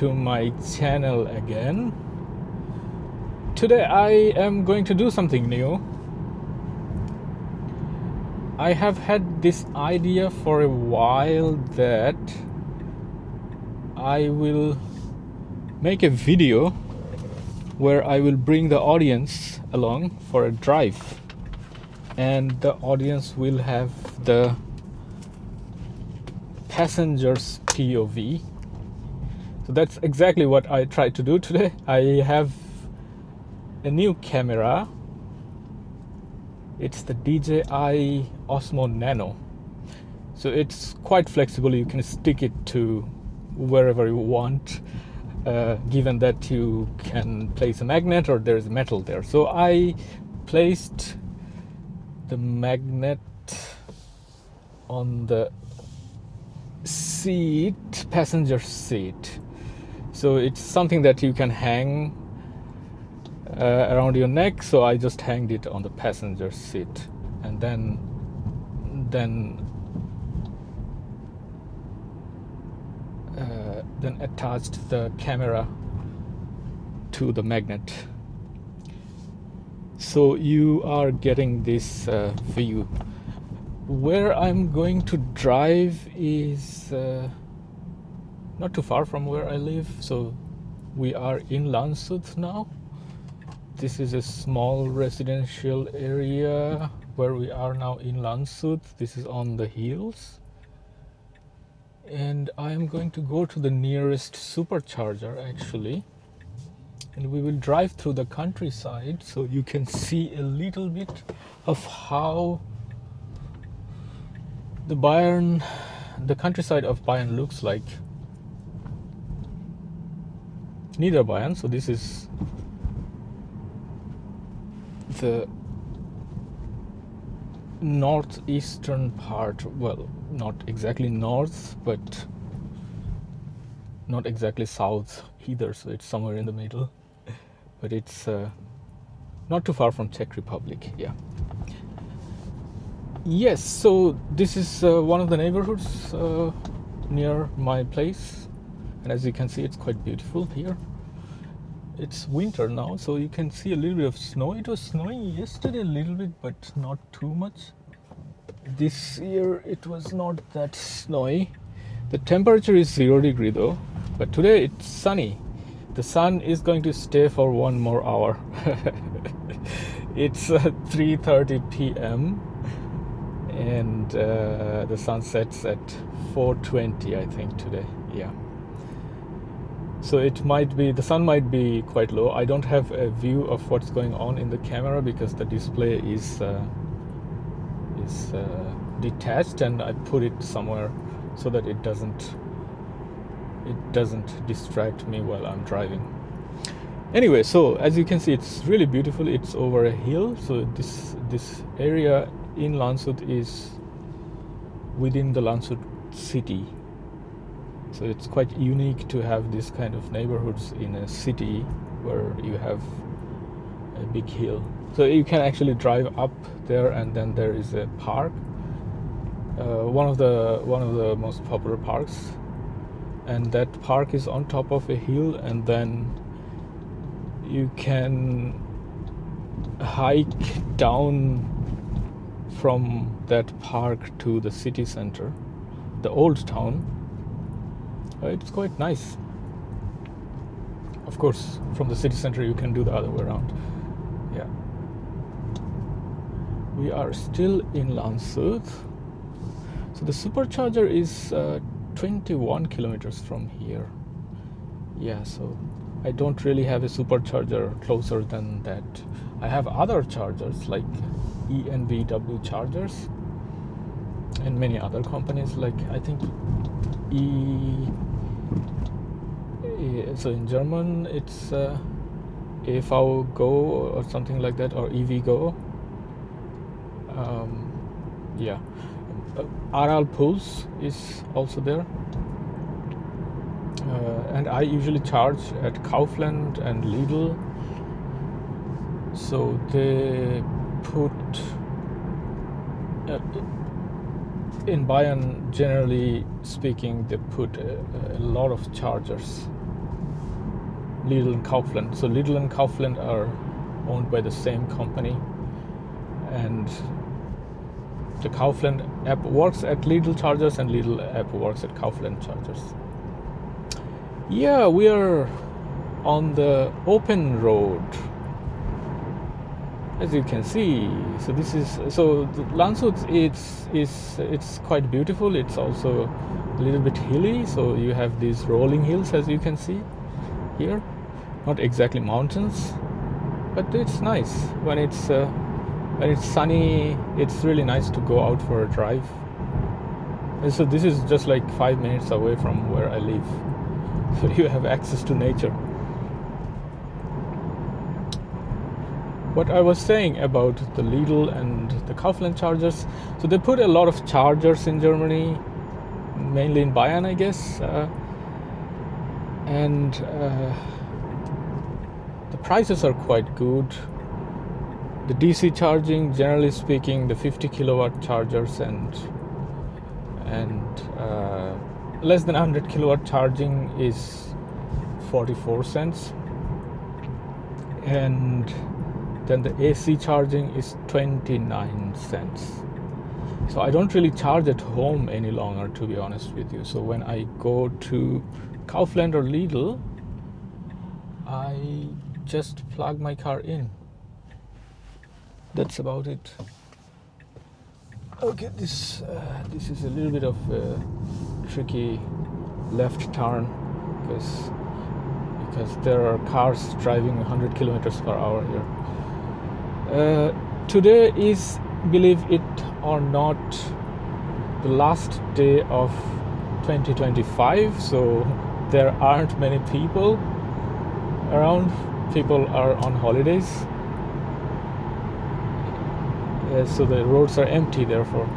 to my channel again. Today I am going to do something new. I have had this idea for a while that I will make a video where I will bring the audience along for a drive, and the audience will have the passenger's POV. So that's exactly what I tried to do today. I have a new camera. It's the DJI Osmo Nano. So it's quite flexible. You can stick it to wherever you want, given that you can place a magnet or there's metal there. So I placed the magnet on the seat, passenger seat. So it's something that you can hang around your neck. So I just hanged it on the passenger seat, and then attached the camera to the magnet. So you are getting this view. Where I'm going to drive is not too far from where I live. So we are in Landshut now. This is a small residential area where we are now in Landshut. This is on the hills. And I am going to go to the nearest supercharger actually. And we will drive through the countryside so you can see a little bit of how the countryside of Bayern looks like. Niederbayern. So this is the northeastern part. Well, not exactly north, but not exactly south either. So it's somewhere in the middle. But it's not too far from Czech Republic. Yeah. Yes. So this is one of the neighborhoods near my place, and as you can see, it's quite beautiful here. It's winter now, so you can see a little bit of snow. It was snowing yesterday a little bit, but not too much. This year it was not that snowy. The temperature is 0 degree though, but today it's sunny. The sun is going to stay for 1 more hour. It's 3:30 p.m. and the sun sets at 4:20, I think, today. Yeah. So it might be, the sun might be quite low. I don't have a view of what's going on in the camera because the display is detached, and I put it somewhere so that it doesn't distract me while I'm driving. Anyway, so as you can see, it's really beautiful. It's over a hill. So this area in Landshut is within the Landshut city. So it's quite unique to have this kind of neighborhoods in a city where you have a big hill. So you can actually drive up there, and then there is a park, one of the most popular parks, and that park is on top of a hill, and then you can hike down from that park to the city center, the old town. It's quite nice. Of course, from the city center you can do the other way around. Yeah. We are still in Landshut. So the supercharger is 21 kilometers from here. Yeah, so I don't really have a supercharger closer than that. I have other chargers like ENVW chargers, and many other companies, like I think so in German it's EV Go or something like that, or EV Go. Yeah. Aral Pulse is also there. And I usually charge at Kaufland and Lidl. So they put in Bayern, generally speaking, they put a lot of chargers Lidl and Kaufland. So Lidl and Kaufland are owned by the same company, and the Kaufland app works at Lidl chargers and Lidl app works at Kaufland chargers. Yeah, we are on the open road, as you can see. So this is, so the Landshut, it's quite beautiful. It's also a little bit hilly, so you have these rolling hills, as you can see here. Not exactly mountains, but it's nice when it's sunny. It's really nice to go out for a drive. And so this is just like 5 minutes away from where I live, so you have access to nature. What I was saying about the Lidl and the Kaufland chargers, so they put a lot of chargers in Germany, mainly in Bayern, I guess, and the prices are quite good. The DC charging, generally speaking, the 50 kilowatt chargers and less than 100 kilowatt charging is 44 cents, and then the AC charging is 29 cents. So I don't really charge at home any longer, to be honest with you. So when I go to Kaufland or Lidl, I just plug my car in. That's about it. Okay, this is a little bit of a tricky left turn because there are cars driving 100 kilometers per hour here. Today is, believe it or not, the last day of 2025, so there aren't many people around. People are on holidays, so the roads are empty, therefore.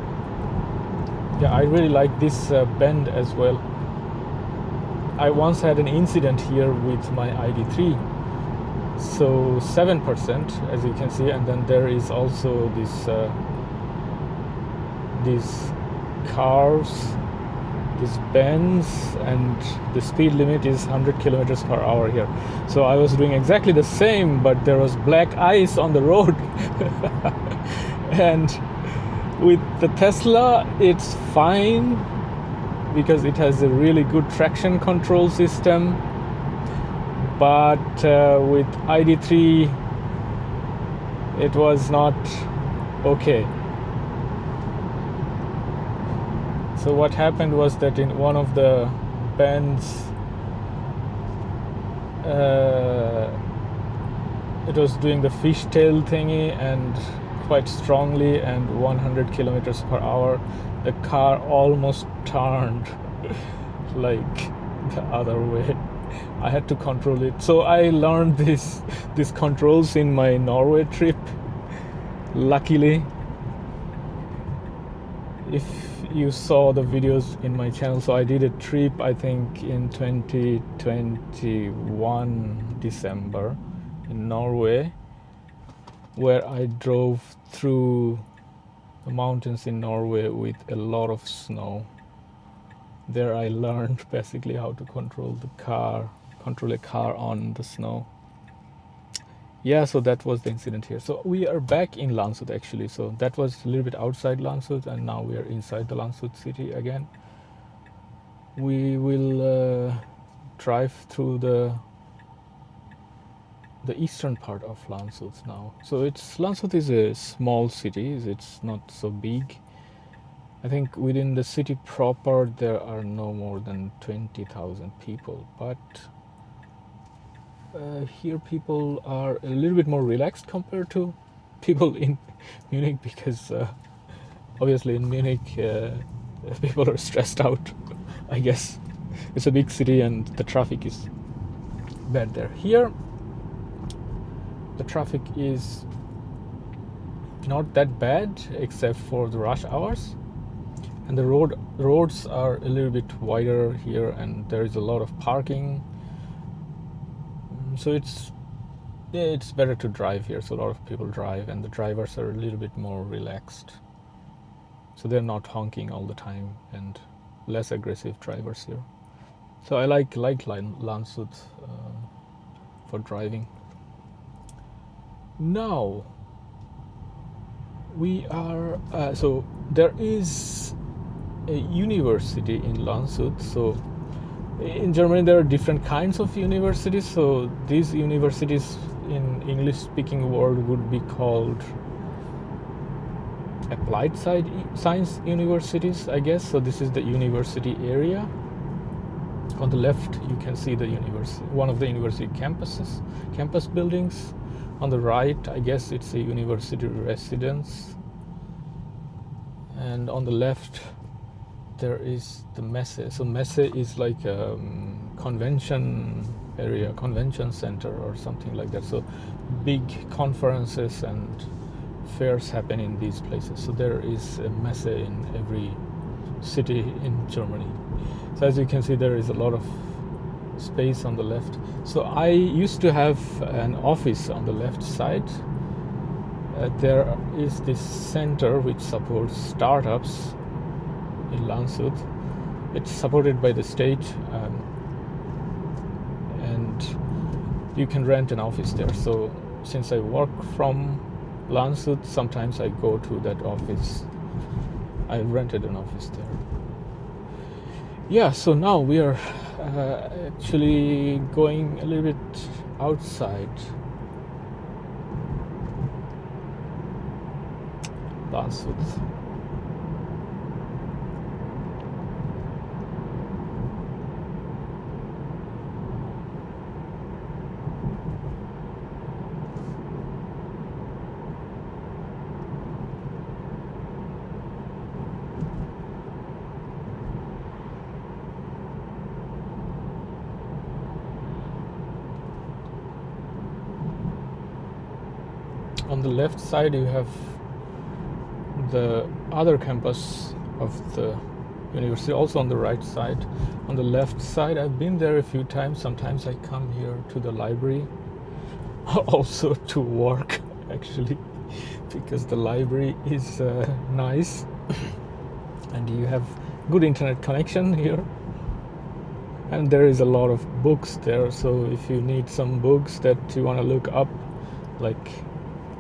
Yeah, I really like this bend as well. I once had an incident here with my ID3. So 7%, as you can see, and then there is also these cars, these bends, and the speed limit is 100 kilometers per hour here. So I was doing exactly the same, but there was black ice on the road. And with the Tesla, it's fine because it has a really good traction control system. But with ID3, it was not okay. So what happened was that in one of the bends, it was doing the fishtail thingy and quite strongly, and 100 kilometers per hour, the car almost turned like the other way. I had to control it. So I learned these controls in my Norway trip, luckily. If you saw the videos in my channel, so I did a trip, I think in 2021 December in Norway, where I drove through the mountains in Norway with a lot of snow. There I learned basically how to control a car on the snow. Yeah, so that was the incident here. So we are back in Landshut actually. So that was a little bit outside Landshut, and now we are inside the Landshut city again. We will drive through the eastern part of Landshut now. So Landshut is a small city. It's not so big. I think within the city proper there are no more than 20,000 people, but here people are a little bit more relaxed compared to people in Munich, because obviously in Munich people are stressed out. I guess it's a big city and the traffic is bad there. Here the traffic is not that bad except for the rush hours. And the roads are a little bit wider here, and there is a lot of parking. So it's better to drive here. So a lot of people drive, and the drivers are a little bit more relaxed. So they're not honking all the time, and less aggressive drivers here. So I like Landshut. for driving. Now we are so there is a university in Landshut. So in Germany there are different kinds of universities. So these universities in English speaking world would be called applied science universities, I guess. So this is the university area. On the left you can see the university, one of the university campus buildings. On the right, I guess it's a university residence. And on the left there is the Messe. So Messe is like a convention area, convention center or something like that. So big conferences and fairs happen in these places. So there is a Messe in every city in Germany. So as you can see, there is a lot of space on the left. So I used to have an office on the left side. There is this center which supports startups in Landshut. It's supported by the state, and you can rent an office there. So since I work from Landshut, sometimes I go to that office. I rented an office there. Yeah, so now we are actually going a little bit outside Landshut. On the left side you have the other campus of the university, also on the right side. On the left side, I've been there a few times. Sometimes I come here to the library, also to work actually, because the library is nice and you have good internet connection here, and there is a lot of books there. So if you need some books that you want to look up, like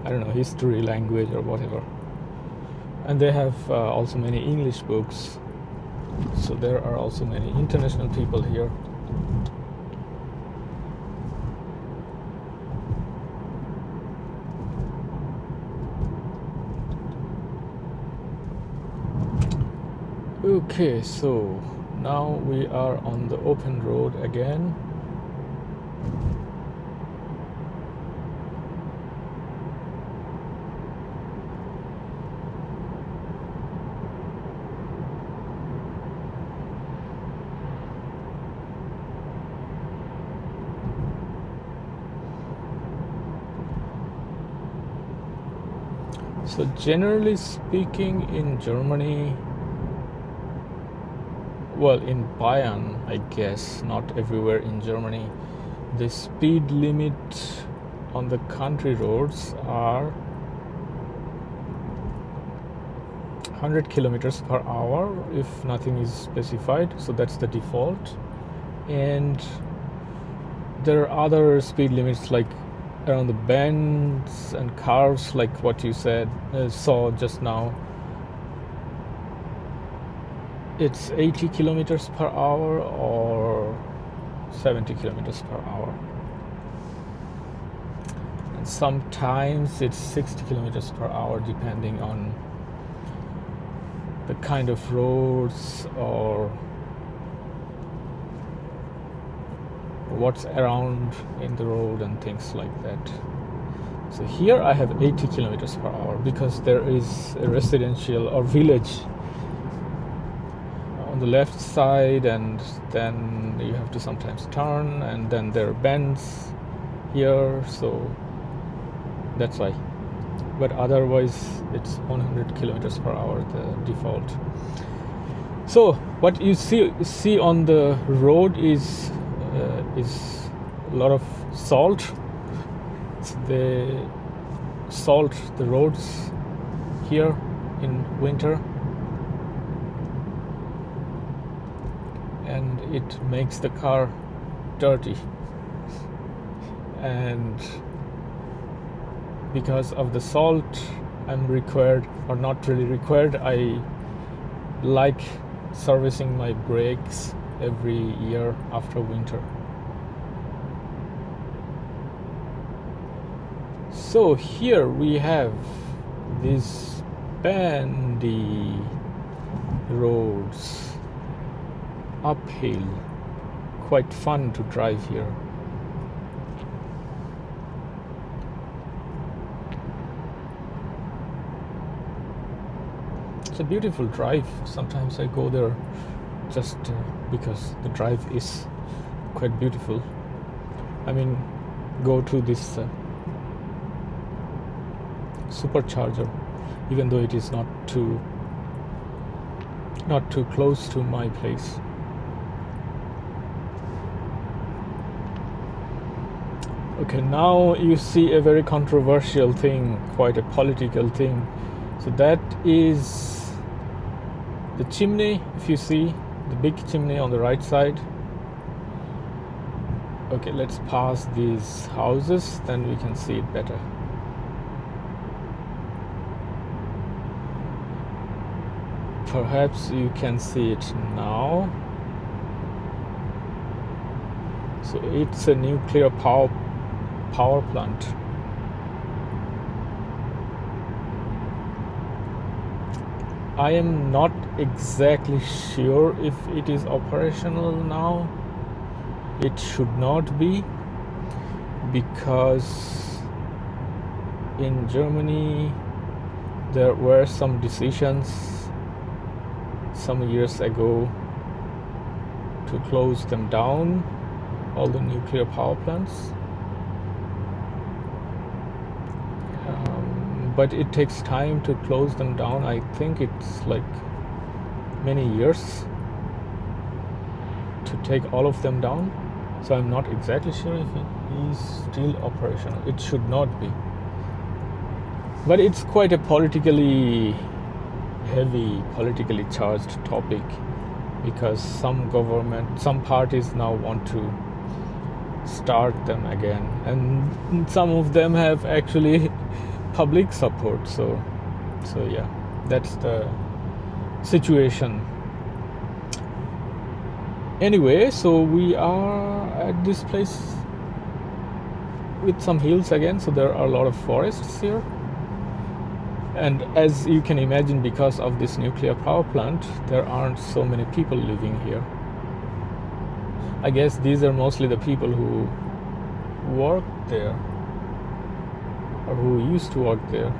I don't know, history, language or whatever. And they have also many English books. So there are also many international people here. Okay, so now we are on the open road again. So generally speaking, in Germany, well, in Bayern, I guess, not everywhere in Germany, the speed limit on the country roads are 100 kilometers per hour if nothing is specified. So that's the default. And there are other speed limits like around the bends and curves, like what you saw just now. It's 80 kilometers per hour or 70 kilometers per hour. And sometimes it's 60 kilometers per hour depending on the kind of roads or what's around in the road and things like that. So here I have 80 kilometers per hour because there is a residential or village on the left side, and then you have to sometimes turn, and then there are bends here, so that's why. But otherwise it's 100 kilometers per hour, the default. So what you see on the road is a lot of salt. They salt the roads here in winter, and it makes the car dirty. and because of the salt, I'm required, or not really required, I like servicing my brakes every year after winter. So here we have these bandy roads, uphill, quite fun to drive here. It's a beautiful drive. Sometimes I go there just because the drive is quite beautiful. I mean, go to this supercharger, even though it is not too close to my place. Okay, now you see a very controversial thing, quite a political thing. So that is the chimney, if you see the big chimney on the right side. Okay, let's pass these houses, then we can see it better. Perhaps you can see it now. So it's a nuclear power plant. I am not exactly sure if it is operational now. It should not be, because in Germany there were some decisions some years ago to close them down, all the nuclear power plants. But it takes time to close them down. I think it's like many years to take all of them down. So I'm not exactly sure if it is still operational. It should not be. But it's quite a politically heavy, politically charged topic, because some parties now want to start them again, and some of them have actually public support. So yeah, that's the situation. Anyway, so we are at this place with some hills again, so there are a lot of forests here. And as you can imagine, because of this nuclear power plant, there aren't so many people living here. I guess these are mostly the people who work there, or who used to work there.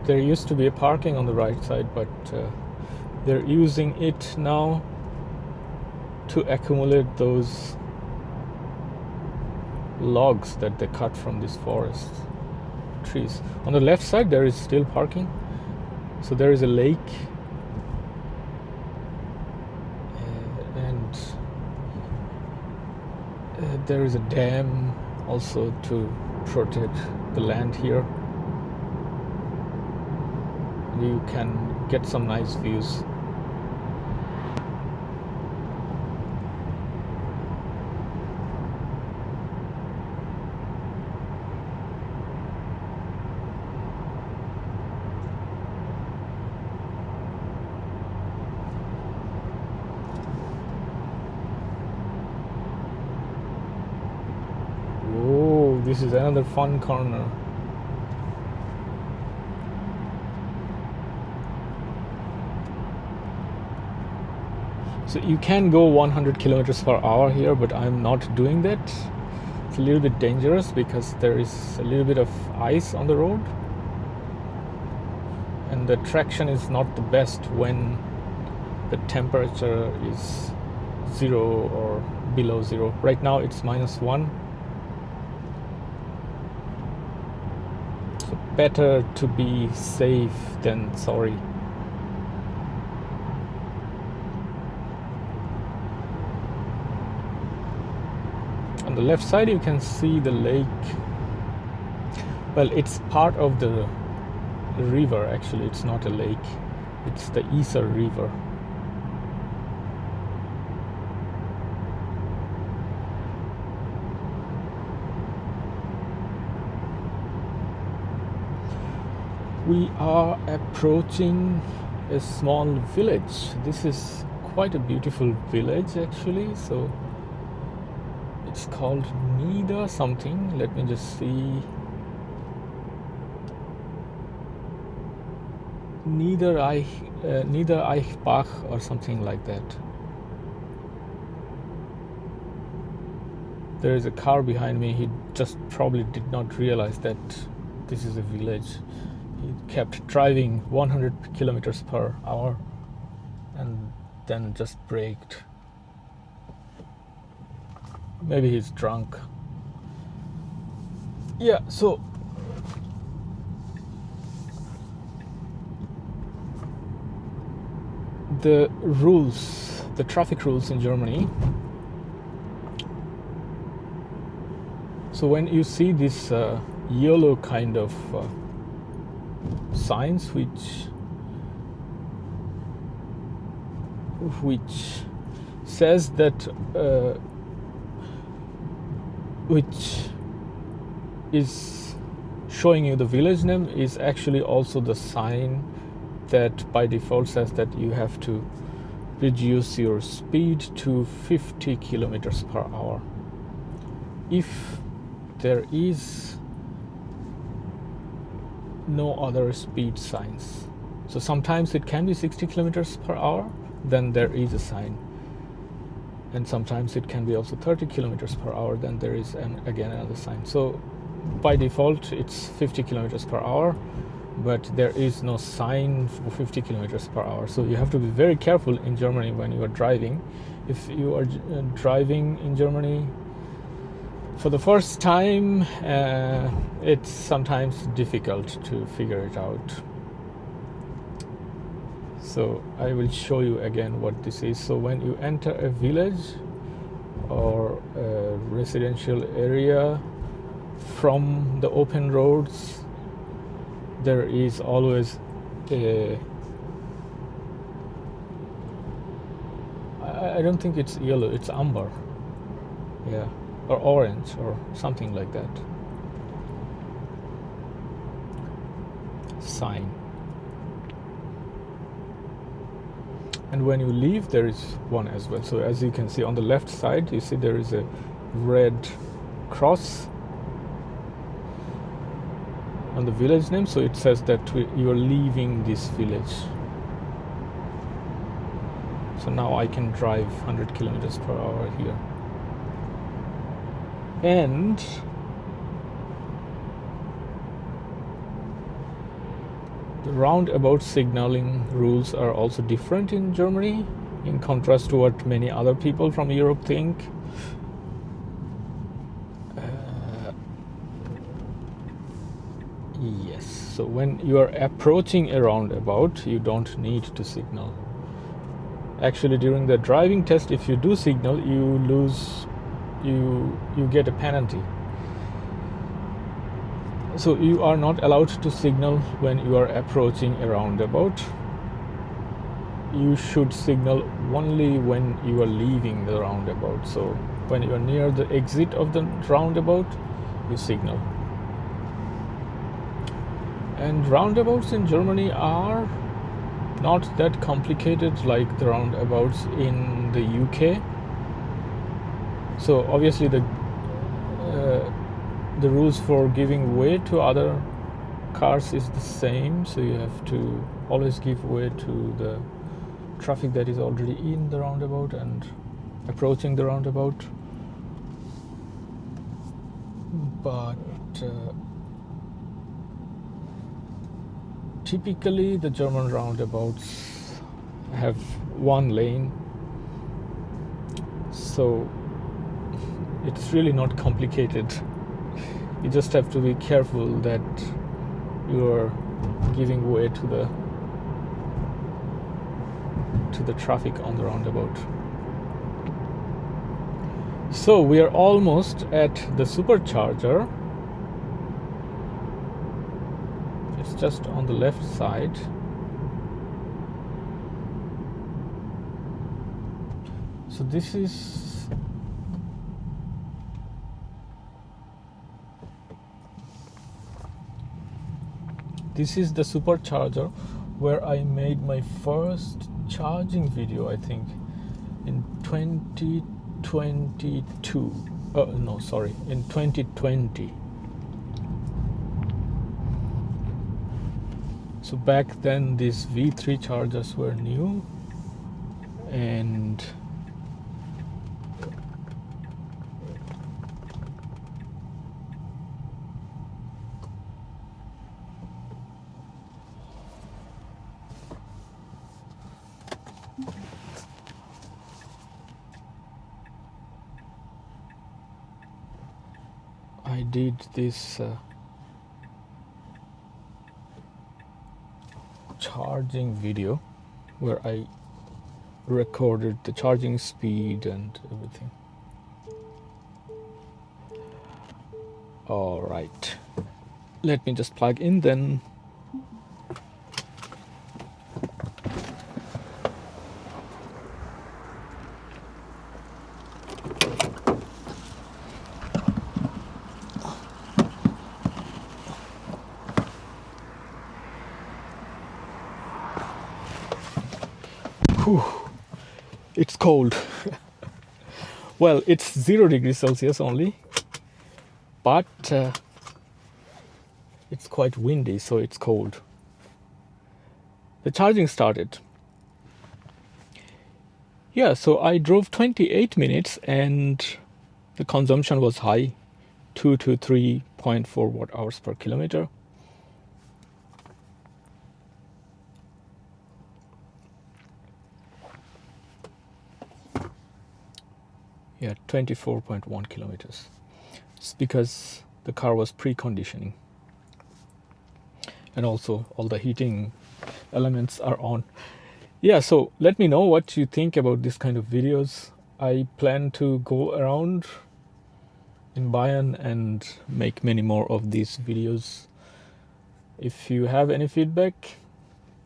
There used to be a parking on the right side, but they're using it now to accumulate those logs that they cut from this forest trees. On the left side there is still parking. So there is a lake and there is a dam also to protect the land here. You can get some nice views. Oh, this is another fun corner. So you can go 100 kilometers per hour here, but I'm not doing that. It's a little bit dangerous because there is a little bit of ice on the road, and the traction is not the best when the temperature is 0 or below 0. Right now it's -1. So better to be safe than sorry. On the left side you can see the lake. Well, it's part of the river actually, it's not a lake. It's the Isar river. We are approaching a small village. This is quite a beautiful village actually. So it's called Nida something. Let me just see. Niedereichbach or something like that. There is a car behind me. He just probably did not realize that this is a village. He kept driving 100 kilometers per hour and then just braked. Maybe he's drunk. Yeah, so the rules, the traffic rules in Germany. So when you see this yellow kind of signs which says that which is showing you the village name, is actually also the sign that by default says that you have to reduce your speed to 50 kilometers per hour. If there is no other speed signs, so sometimes it can be 60 kilometers per hour, then there is a sign, and sometimes it can be also 30 kilometers per hour, then there is again another sign. So by default it's 50 kilometers per hour, but there is no sign for 50 kilometers per hour. So you have to be very careful in Germany when you are driving. If you are driving in Germany for the first time, it's sometimes difficult to figure it out. So I will show you again what this is. So when you enter a village or a residential area from the open roads, there is always a, I don't think it's yellow, it's amber, yeah, or orange or something like that sign. And when you leave, there is one as well. So as you can see on the left side, you see there is a red cross on the village name. So it says that you are leaving this village. So now I can drive 100 kilometers per hour here. And the roundabout signaling rules are also different in Germany, in contrast to what many other people from Europe think. Yes, so when you are approaching a roundabout, you don't need to signal. Actually, during the driving test, if you do signal, you get a penalty. So you are not allowed to signal when you are approaching a roundabout. You should signal only when you are leaving the roundabout. So when you are near the exit of the roundabout, you signal. And roundabouts in Germany are not that complicated like the roundabouts in the UK. So obviously the rules for giving way to other cars is the same. So you have to always give way to the traffic that is already in the roundabout and approaching the roundabout. But typically the German roundabouts have one lane, so it's really not complicated. You just have to be careful that you are giving way to the traffic on the roundabout. So we are almost at the supercharger. It's just on the left side. So this is the supercharger where I made my first charging video, I think in 2022. In 2020. So back then these V3 chargers were new, and I did this charging video where I recorded the charging speed and everything. All right, let me just plug in then. Whew, it's cold. Well, it's 0 degrees Celsius only, but it's quite windy, so it's cold. The charging started. Yeah, so I drove 28 minutes and the consumption was high, 2 to 3.4 watt hours per kilometer. Yeah, 24.1 kilometers. It's because the car was preconditioning. And also all the heating elements are on. Yeah, so let me know what you think about this kind of videos. I plan to go around in Bayern and make many more of these videos. If you have any feedback,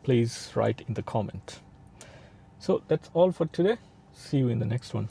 please write in the comment. So that's all for today. See you in the next one.